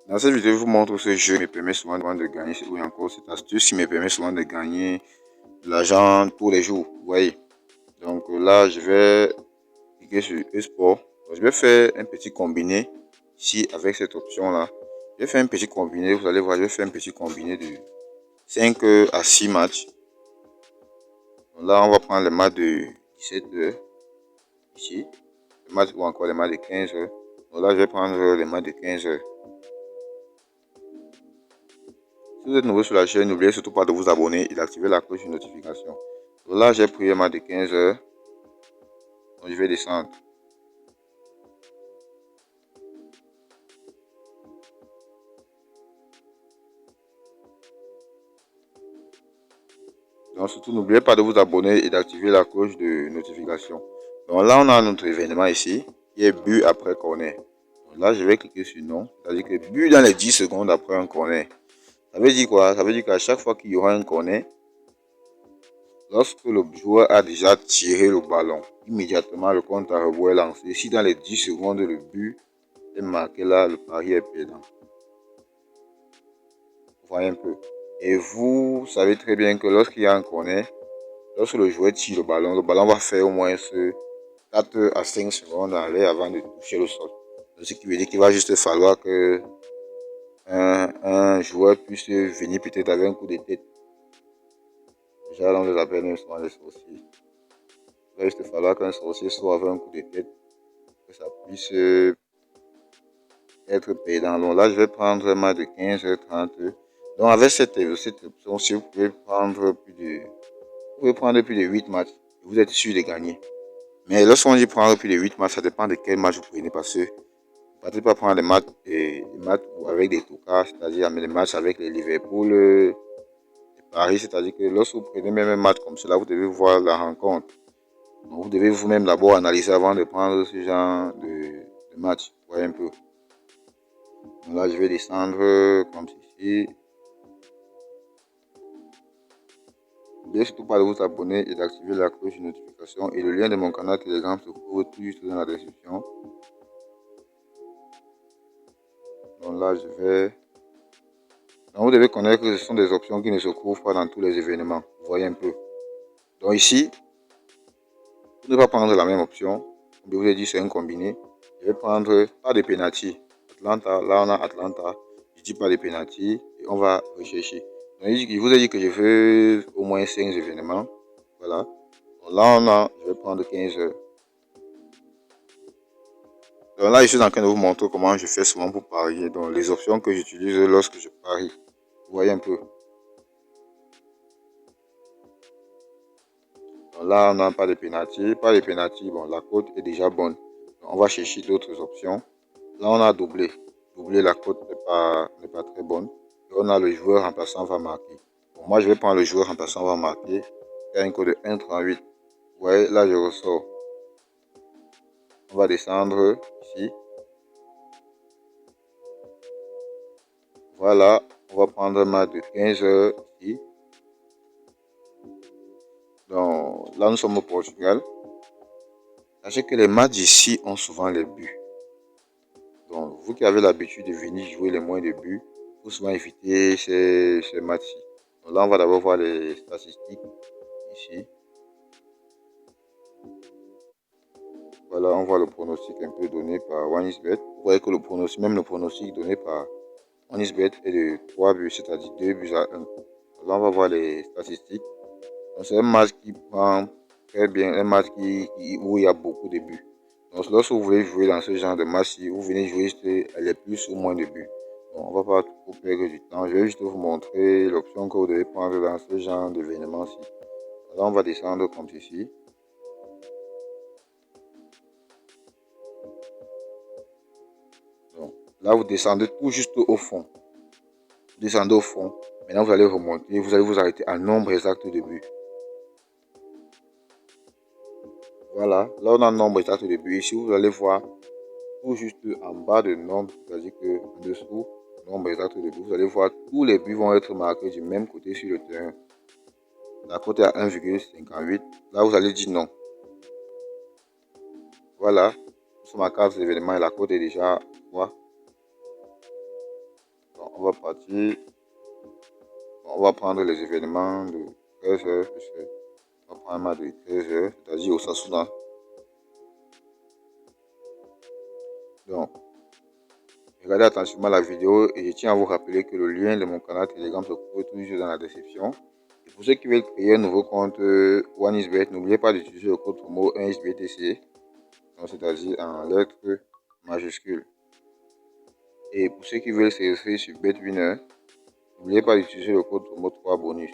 Dans cette vidéo, je vous montre ce jeu qui me permet souvent de gagner, ou encore cette astuce qui me permet souvent de gagner de l'argent tous les jours. Vous voyez. Donc là, je vais cliquer sur e-sport. Je vais faire un petit combiné ici avec cette option là. Je vais faire un petit combiné, vous allez voir, je vais faire un petit combiné de 5 à 6 matchs. Donc là, on va prendre les matchs de 17 heures ici, les matchs ou encore les matchs de 15 heures. Donc là, je vais prendre les matchs de 15 heures. Si vous êtes nouveau sur la chaîne, n'oubliez surtout pas de vous abonner et d'activer la cloche de notification. Donc là, j'ai pris un match de 15 heures. Donc je vais descendre. Donc surtout, n'oubliez pas de vous abonner et d'activer la cloche de notification. Donc là, on a notre événement ici, qui est but après corner. Donc là, je vais cliquer sur non, c'est-à-dire que but dans les 10 secondes après un corner. Ça veut dire quoi? Ça veut dire qu'à chaque fois qu'il y aura un corner, lorsque le joueur a déjà tiré le ballon, immédiatement le compte à rebours est lancé. Si dans les 10 secondes le but est marqué là, le pari est perdant. Vous voyez un peu. Et vous savez très bien que lorsqu'il y a un corner, lorsque le joueur tire le ballon va faire au moins 4 à 5 secondes en l'air avant de toucher le sol. Ce qui veut dire qu'il va juste falloir que un joueur puisse venir peut-être avec un coup de tête. Déjà, on les appelle même souvent les sorciers. Il va juste falloir qu'un sorcier soit avec un coup de tête, que ça puisse être payant. Donc là, je vais prendre un match de 15h30. Donc avec cette option, si vous pouvez prendre plus de 8 matchs, vous êtes sûr de gagner. Mais lorsqu'on dit prendre plus de 8 matchs, ça dépend de quel match vous prenez, parce que vous ne partez pas prendre des matchs avec des tocards, c'est-à-dire des matchs avec les Liverpool, les Paris, c'est-à-dire que lorsque vous prenez même un match comme cela, vous devez voir la rencontre. Donc vous devez vous-même d'abord analyser avant de prendre ce genre de match. Vous voyez un peu. Donc là, je vais descendre comme ceci. N'oubliez surtout pas de vous abonner et d'activer la cloche de notification. Et le lien de mon canal Telegram se trouve tout juste dans la description. Donc là, je vais... Donc vous devez connaître que ce sont des options qui ne se trouvent pas dans tous les événements. Vous voyez un peu. Donc ici, vous ne pouvez pas prendre la même option. Comme je vous ai dit, c'est un combiné. Je vais prendre pas de penalty. Atlanta, là on a Atlanta. Je dis pas de penalty et on va rechercher. Donc je vous ai dit que je veux au moins 5 événements. Voilà. Donc là je vais prendre 15 heures. Donc là, je suis en train de vous montrer comment je fais souvent pour parier. Donc les options que j'utilise lorsque je parie. Vous voyez un peu. Donc là, on n'a pas de penalty. Pas de penalty. Bon, la cote est déjà bonne. Donc, on va chercher d'autres options. Là, on a doublé. Doubler la cote n'est pas très bonne. Et on a le joueur remplaçant va marquer. Bon, moi, je vais prendre le joueur remplaçant va marquer. Il y a un code de 1,38. Vous voyez, là, je ressors. On va descendre ici. Voilà, on va prendre un match de 15 heures ici. Donc là, nous sommes au Portugal. Sachez que les matchs ici ont souvent les buts. Donc, vous qui avez l'habitude de venir jouer les moins de buts, il faut souvent éviter ces matchs-ci. Donc là, on va d'abord voir les statistiques ici. Voilà, on voit le pronostic un peu donné par OneXBet. Vous voyez que le pronostic, même le pronostic donné par OneXBet est de 3 buts, c'est-à-dire 2 buts à 1. Là, on va voir les statistiques. C'est un match qui prend très bien, un match où il y a beaucoup de buts. Donc lorsque vous voulez jouer dans ce genre de match, vous venez jouer les plus ou moins de buts. Donc, on va pas trop perdre du temps. Je vais juste vous montrer l'option que vous devez prendre dans ce genre d'événement-ci. Là, on va descendre comme ceci. Donc, là, vous descendez tout juste au fond. Vous descendez au fond. Maintenant, vous allez remonter. Vous allez vous arrêter à nombre exact de buts. Voilà, là on a un nombre exact de buts. Ici, vous allez voir tout juste en bas de nombre, c'est-à-dire que en dessous, nombre exact de buts, vous allez voir tous les buts vont être marqués du même côté sur le terrain. La cote est à 1,58. Là, vous allez dire non. Voilà, sur ma carte d'événement, la cote est déjà quoi? On va partir. On va prendre les événements de 13h. On va prendre un match de 13h, c'est-à-dire Osasuna. Donc, regardez attentivement la vidéo et je tiens à vous rappeler que le lien de mon canal Telegram se trouve toujours dans la description. Et pour ceux qui veulent créer un nouveau compte OneXBet, n'oubliez pas d'utiliser le code promo 1XBTC, c'est-à-dire en lettres majuscules. Et pour ceux qui veulent s'inscrire sur BetWinner, n'oubliez pas d'utiliser le code promo 3 bonus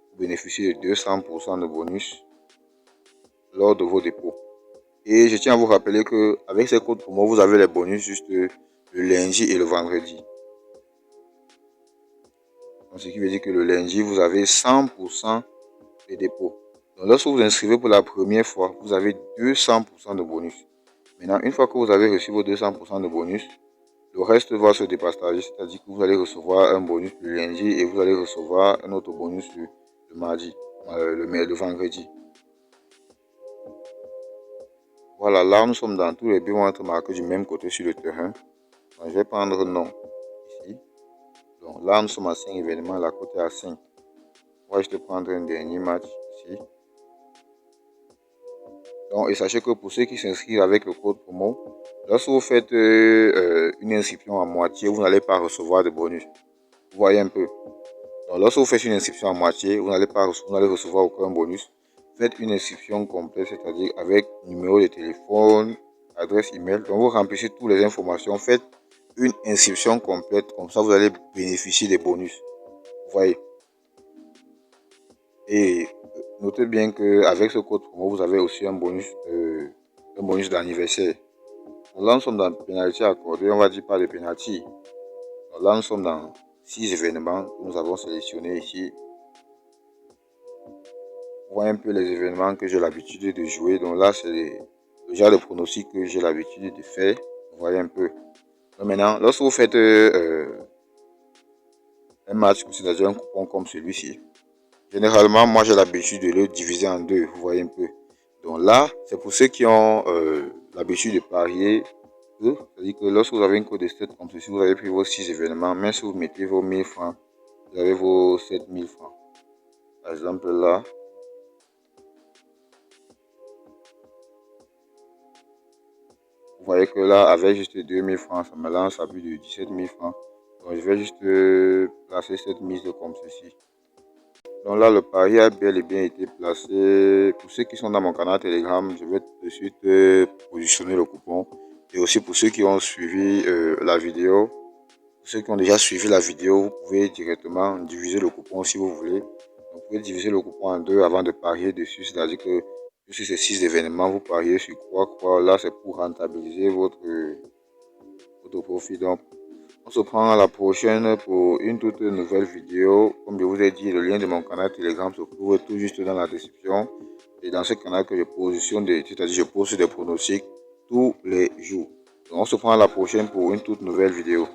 pour bénéficier de 200% de bonus lors de vos dépôts. Et je tiens à vous rappeler que avec ces codes promo, vous avez les bonus juste le lundi et le vendredi. Donc, ce qui veut dire que le lundi, vous avez 100% de dépôts. Donc, lorsque vous inscrivez pour la première fois, vous avez 200% de bonus. Maintenant, une fois que vous avez reçu vos 200% de bonus, le reste va se départager, c'est-à-dire que vous allez recevoir un bonus le lundi et vous allez recevoir un autre bonus le mardi, le vendredi. Voilà, là nous sommes dans tous les buts vont être marqués du même côté sur le terrain. Donc, je vais prendre non ici. Donc là nous sommes à 5 événements, la cote est à 5. On va juste prendre un dernier match ici. Donc, et sachez que pour ceux qui s'inscrivent avec le code promo, lorsque vous faites une inscription à moitié, vous n'allez pas recevoir de bonus. Vous voyez un peu. Donc, lorsque vous faites une inscription à moitié, vous n'allez recevoir aucun bonus. Faites une inscription complète, c'est-à-dire avec numéro de téléphone, adresse email. Donc, vous remplissez toutes les informations. Faites une inscription complète. Comme ça, vous allez bénéficier des bonus. Vous voyez. Et notez bien qu'avec ce code promo, vous avez aussi un bonus d'anniversaire. Là, nous sommes dans le pénalty accordé. On va dire pas de pénalty. Là, nous sommes dans 6 événements que nous avons sélectionnés ici. Vous voyez un peu les événements que j'ai l'habitude de jouer. Donc là, c'est le genre de pronostic que j'ai l'habitude de faire. Vous voyez un peu. Donc maintenant, lorsque vous faites un match, c'est-à-dire un coupon comme celui-ci, généralement, moi, j'ai l'habitude de le diviser en deux. Vous voyez un peu. Donc là, c'est pour ceux qui ont l'habitude de parier. C'est-à-dire que lorsque vous avez une cote de 7 comme ceci, vous avez pris vos 6 événements. Même si vous mettez vos 1000 francs, vous avez vos 7000 francs. Par exemple, là, vous voyez que là, avec juste 2000 francs, ça me lance à plus de 17 000 francs. Donc, je vais juste placer cette mise comme ceci. Donc là, le pari a bel et bien été placé. Pour ceux qui sont dans mon canal Telegram, je vais tout de suite positionner le coupon. Et aussi pour ceux qui ont suivi la vidéo, pour ceux qui ont déjà suivi la vidéo, vous pouvez directement diviser le coupon si vous voulez. Donc, vous pouvez diviser le coupon en deux avant de parier dessus. C'est-à-dire que sur ces 6 événements, vous pariez sur quoi. Là, c'est pour rentabiliser votre profit. Donc, on se prend à la prochaine pour une toute nouvelle vidéo. Comme je vous ai dit, le lien de mon canal Telegram se trouve tout juste dans la description. Et dans ce canal que je positionne, c'est-à-dire je poste des pronostics tous les jours. Donc, on se prend à la prochaine pour une toute nouvelle vidéo.